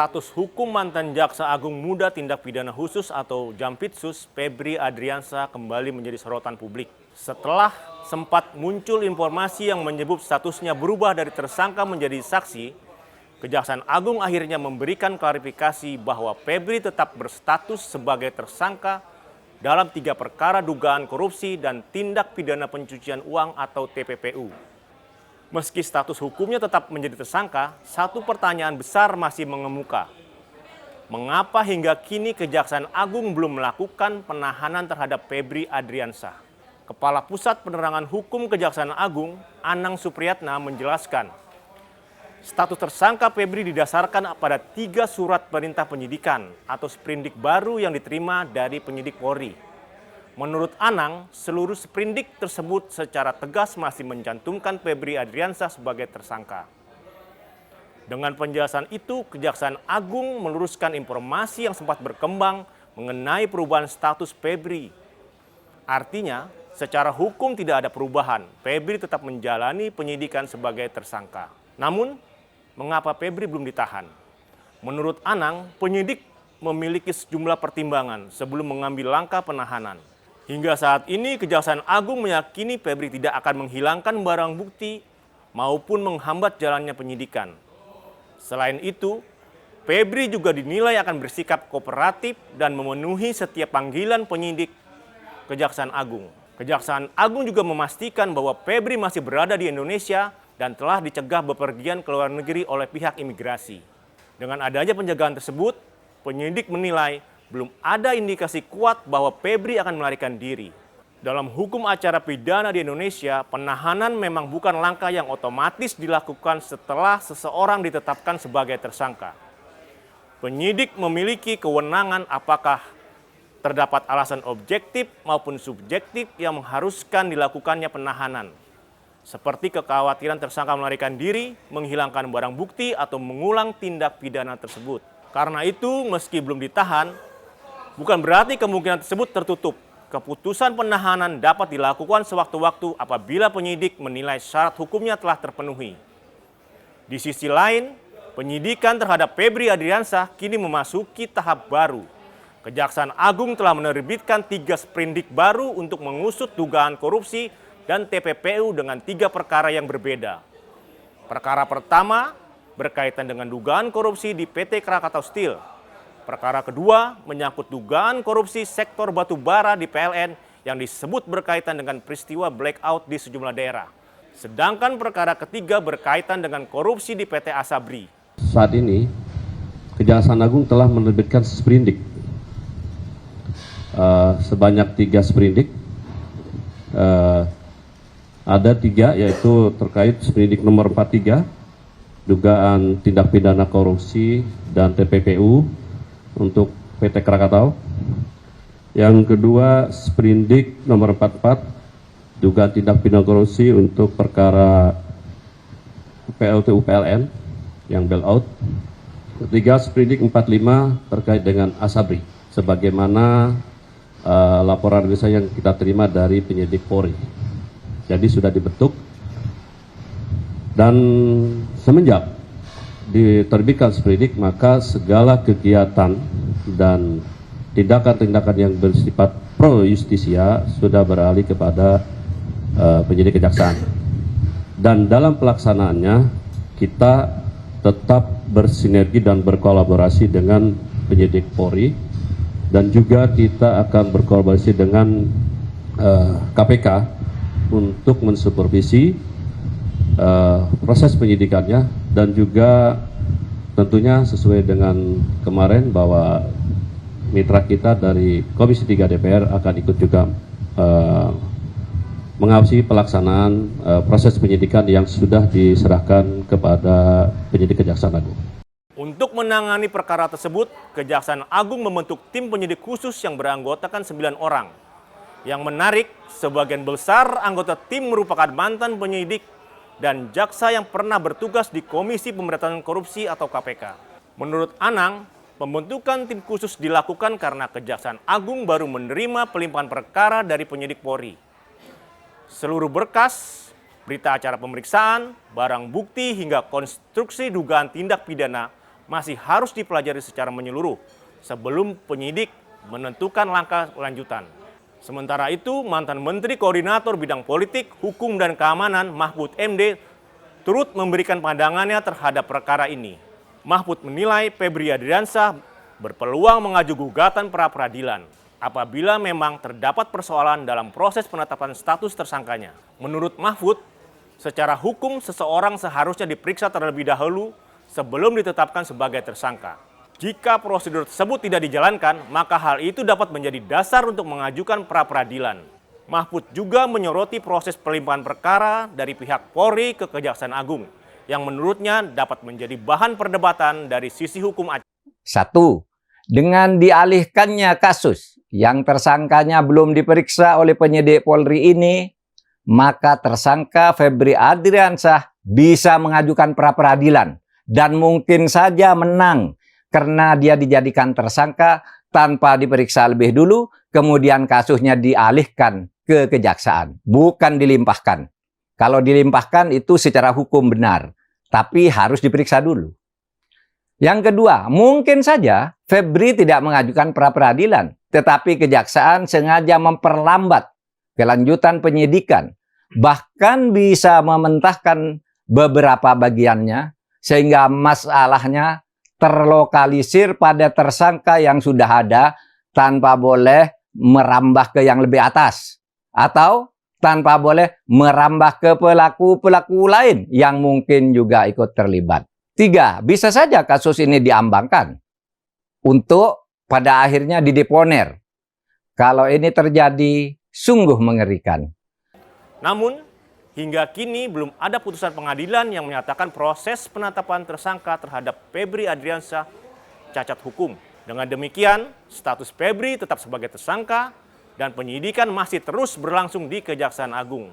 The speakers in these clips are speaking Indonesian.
Status hukum mantan Jaksa Agung Muda Tindak Pidana Khusus atau Jampitsus Febri Adriansyah kembali menjadi sorotan publik. Setelah sempat muncul informasi yang menyebut statusnya berubah dari tersangka menjadi saksi, Kejaksaan Agung akhirnya memberikan klarifikasi bahwa Febri tetap berstatus sebagai tersangka dalam 3 perkara dugaan korupsi dan tindak pidana pencucian uang atau TPPU. Meski status hukumnya tetap menjadi tersangka, satu pertanyaan besar masih mengemuka. Mengapa hingga kini Kejaksaan Agung belum melakukan penahanan terhadap Febri Adriansyah? Kepala Pusat Penerangan Hukum Kejaksaan Agung, Anang Supriyatna menjelaskan, status tersangka Febri didasarkan pada 3 surat perintah penyidikan atau sprindik baru yang diterima dari penyidik Polri. Menurut Anang, seluruh sprindik tersebut secara tegas masih mencantumkan Febri Adriansyah sebagai tersangka. Dengan penjelasan itu, Kejaksaan Agung meluruskan informasi yang sempat berkembang mengenai perubahan status Febri. Artinya, secara hukum tidak ada perubahan, Febri tetap menjalani penyidikan sebagai tersangka. Namun, mengapa Febri belum ditahan? Menurut Anang, penyidik memiliki sejumlah pertimbangan sebelum mengambil langkah penahanan. Hingga saat ini, Kejaksaan Agung meyakini Febri tidak akan menghilangkan barang bukti maupun menghambat jalannya penyidikan. Selain itu, Febri juga dinilai akan bersikap kooperatif dan memenuhi setiap panggilan penyidik Kejaksaan Agung. Kejaksaan Agung juga memastikan bahwa Febri masih berada di Indonesia dan telah dicegah bepergian ke luar negeri oleh pihak imigrasi. Dengan adanya penjagaan tersebut, penyidik menilai belum ada indikasi kuat bahwa Febri akan melarikan diri. Dalam hukum acara pidana di Indonesia, penahanan memang bukan langkah yang otomatis dilakukan setelah seseorang ditetapkan sebagai tersangka. Penyidik memiliki kewenangan apakah terdapat alasan objektif maupun subjektif yang mengharuskan dilakukannya penahanan. Seperti kekhawatiran tersangka melarikan diri, menghilangkan barang bukti, atau mengulang tindak pidana tersebut. Karena itu, meski belum ditahan, bukan berarti kemungkinan tersebut tertutup. Keputusan penahanan dapat dilakukan sewaktu-waktu apabila penyidik menilai syarat hukumnya telah terpenuhi. Di sisi lain, penyidikan terhadap Febri Adriansyah kini memasuki tahap baru. Kejaksaan Agung telah menerbitkan 3 sprindik baru untuk mengusut dugaan korupsi dan TPPU dengan 3 perkara yang berbeda. Perkara pertama berkaitan dengan dugaan korupsi di PT Krakatau Steel. Perkara kedua menyangkut dugaan korupsi sektor batu bara di PLN yang disebut berkaitan dengan peristiwa blackout di sejumlah daerah. Sedangkan perkara ketiga berkaitan dengan korupsi di PT Asabri. Saat ini, Kejaksaan Agung telah menerbitkan sprindik sebanyak 3 sprindik. Ada 3, yaitu terkait sprindik nomor 43, dugaan tindak pidana korupsi dan TPPU untuk PT Krakatau. Yang kedua, sprindik nomor 44, dugaan tindak pidana korupsi untuk perkara PLTU PLN yang bailout. Ketiga, sprindik 45 terkait dengan Asabri, sebagaimana laporan yang kita terima dari penyidik Polri. Jadi sudah dibentuk, dan semenjak diterbitkan sprindik, maka segala kegiatan dan tindakan-tindakan yang bersifat pro justisia sudah beralih kepada penyidik kejaksaan. Dan dalam pelaksanaannya kita tetap bersinergi dan berkolaborasi dengan penyidik Polri, dan juga kita akan berkolaborasi dengan KPK untuk mensupervisi proses penyidikannya, dan juga tentunya sesuai dengan kemarin bahwa mitra kita dari Komisi 3 DPR akan ikut juga mengawasi pelaksanaan proses penyidikan yang sudah diserahkan kepada penyidik Kejaksaan Agung. Untuk menangani perkara tersebut, Kejaksaan Agung membentuk tim penyidik khusus yang beranggotakan 9 orang. Yang menarik, sebagian besar anggota tim merupakan mantan penyidik dan jaksa yang pernah bertugas di Komisi Pemberantasan Korupsi atau KPK. Menurut Anang, pembentukan tim khusus dilakukan karena Kejaksaan Agung baru menerima pelimpahan perkara dari penyidik Polri. Seluruh berkas, berita acara pemeriksaan, barang bukti hingga konstruksi dugaan tindak pidana masih harus dipelajari secara menyeluruh sebelum penyidik menentukan langkah lanjutan. Sementara itu, mantan Menteri Koordinator Bidang Politik, Hukum, dan Keamanan Mahfud MD turut memberikan pandangannya terhadap perkara ini. Mahfud menilai Febri Adriansyah berpeluang mengaju gugatan pra-peradilan apabila memang terdapat persoalan dalam proses penetapan status tersangkanya. Menurut Mahfud, secara hukum seseorang seharusnya diperiksa terlebih dahulu sebelum ditetapkan sebagai tersangka. Jika prosedur tersebut tidak dijalankan, maka hal itu dapat menjadi dasar untuk mengajukan pra-peradilan. Mahfud juga menyoroti proses pelimpahan perkara dari pihak Polri ke Kejaksaan Agung, yang menurutnya dapat menjadi bahan perdebatan dari sisi hukum Aceh. 1. Dengan dialihkannya kasus yang tersangkanya belum diperiksa oleh penyidik Polri ini, maka tersangka Febri Adriansyah bisa mengajukan pra-peradilan dan mungkin saja menang karena dia dijadikan tersangka tanpa diperiksa lebih dulu, kemudian kasusnya dialihkan ke kejaksaan, bukan dilimpahkan. Kalau dilimpahkan itu secara hukum benar, tapi harus diperiksa dulu. Yang kedua, mungkin saja Febri tidak mengajukan pra-peradilan, tetapi kejaksaan sengaja memperlambat kelanjutan penyidikan, bahkan bisa mementahkan beberapa bagiannya, sehingga masalahnya terlokalisir pada tersangka yang sudah ada tanpa boleh merambah ke yang lebih atas. Atau tanpa boleh merambah ke pelaku-pelaku lain yang mungkin juga ikut terlibat. 3. Bisa saja kasus ini diambangkan untuk pada akhirnya dideponer. Kalau ini terjadi, sungguh mengerikan. Namun, hingga kini belum ada putusan pengadilan yang menyatakan proses penetapan tersangka terhadap Febri Adriansyah cacat hukum. Dengan demikian, status Febri tetap sebagai tersangka dan penyidikan masih terus berlangsung di Kejaksaan Agung.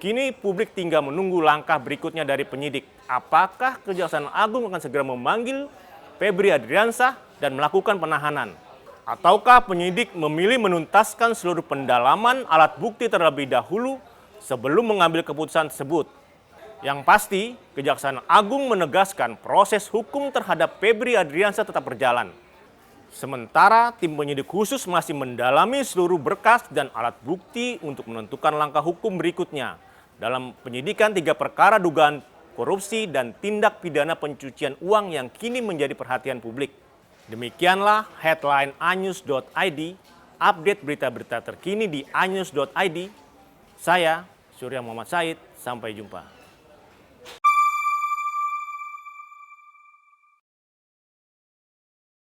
Kini publik tinggal menunggu langkah berikutnya dari penyidik. Apakah Kejaksaan Agung akan segera memanggil Febri Adriansyah dan melakukan penahanan? Ataukah penyidik memilih menuntaskan seluruh pendalaman alat bukti terlebih dahulu sebelum mengambil keputusan tersebut? Yang pasti, Kejaksaan Agung menegaskan proses hukum terhadap Febri Adriansyah tetap berjalan. Sementara tim penyidik khusus masih mendalami seluruh berkas dan alat bukti untuk menentukan langkah hukum berikutnya dalam penyidikan 3 perkara dugaan korupsi dan tindak pidana pencucian uang yang kini menjadi perhatian publik. Demikianlah headline anews.id, update berita-berita terkini di anews.id. Saya Surya Muhammad Said, sampai jumpa.